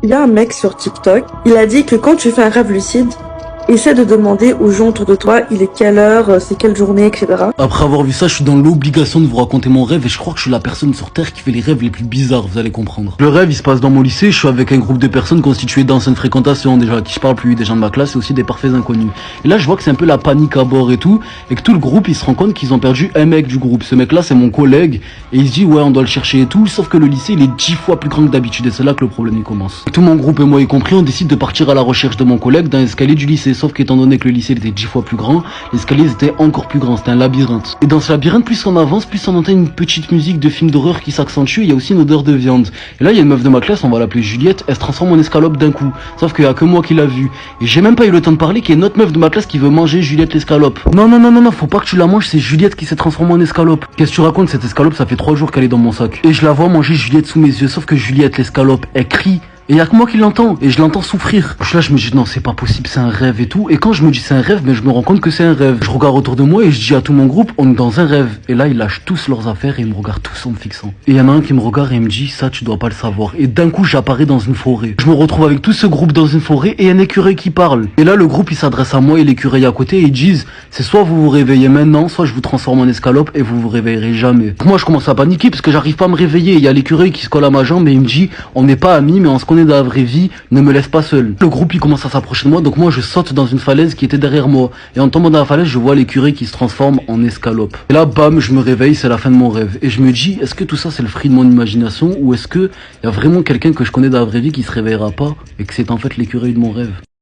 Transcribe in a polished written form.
Il y a un mec sur TikTok, il a dit que quand tu fais un rêve lucide, essaie de demander aux gens autour de toi, il est quelle heure, c'est quelle journée, etc. Après avoir vu ça, je suis dans l'obligation de vous raconter mon rêve et je crois que je suis la personne sur Terre qui fait les rêves les plus bizarres, vous allez comprendre. Le rêve, il se passe dans mon lycée, je suis avec un groupe de personnes constituées d'anciennes fréquentations, déjà à qui je parle plus, des gens de ma classe et aussi des parfaits inconnus. Et là, je vois que c'est un peu la panique à bord et tout, et que tout le groupe, il se rend compte qu'ils ont perdu un mec du groupe. Ce mec-là, c'est mon collègue, et il se dit, ouais, on doit le chercher et tout, sauf que le lycée, il est 10 fois plus grand que d'habitude, et c'est là que le problème, il commence. Tout mon groupe et moi y compris, on décide de partir à la recherche de mon collègue dans l'escalier du lycée, sauf qu'étant donné que le lycée était 10 fois plus grand, l'escalier était encore plus grand, c'était un labyrinthe. Et dans ce labyrinthe, plus on avance, plus on entend une petite musique de film d'horreur qui s'accentue, il y a aussi une odeur de viande. Et là, il y a une meuf de ma classe, on va l'appeler Juliette, elle se transforme en escalope d'un coup. Sauf qu'il y a que moi qui l'a vue. Et j'ai même pas eu le temps de parler qu'il y a une autre meuf de ma classe qui veut manger Juliette l'escalope. Non, faut pas que tu la manges, c'est Juliette qui s'est transformée en escalope. Qu'est-ce que tu racontes, cette escalope, ça fait 3 jours qu'elle est dans mon sac. Et je la vois manger Juliette sous mes yeux, sauf que Juliette l'escalope, elle crie. Et y a que moi qui l'entends, et je l'entends souffrir. Je suis là, je me dis non, c'est pas possible, c'est un rêve et tout. Et quand je me dis c'est un rêve, mais je me rends compte que c'est un rêve. Je regarde autour de moi et je dis à tout mon groupe, on est dans un rêve. Et là, ils lâchent tous leurs affaires et ils me regardent tous en me fixant. Et y en a un qui me regarde et il me dit, ça, tu dois pas le savoir. Et d'un coup, j'apparais dans une forêt. Je me retrouve avec tout ce groupe dans une forêt et un écureuil qui parle. Et là, le groupe, il s'adresse à moi et l'écureuil à côté et ils disent, c'est soit vous vous réveillez maintenant, soit je vous transforme en escalope et vous vous réveillerez jamais. Moi, je commence à paniquer parce que j'arrive pas à me réveiller. Il y a l'écureuil qui se colle à ma jambe et il me dit, on n'est pas amis, mais on se connaît dans la vraie vie. Ne me laisse pas seul. Le groupe il commence à s'approcher de moi, donc moi je saute dans une falaise qui était derrière moi. Et en tombant dans la falaise, je vois l'écureuil qui se transforme en escalope. Et là, bam, je me réveille, c'est la fin de mon rêve. Et je me dis, est-ce que tout ça c'est le fruit de mon imagination ou est-ce que y a vraiment quelqu'un que je connais dans la vraie vie qui se réveillera pas et que c'est en fait l'écureuil de mon rêve?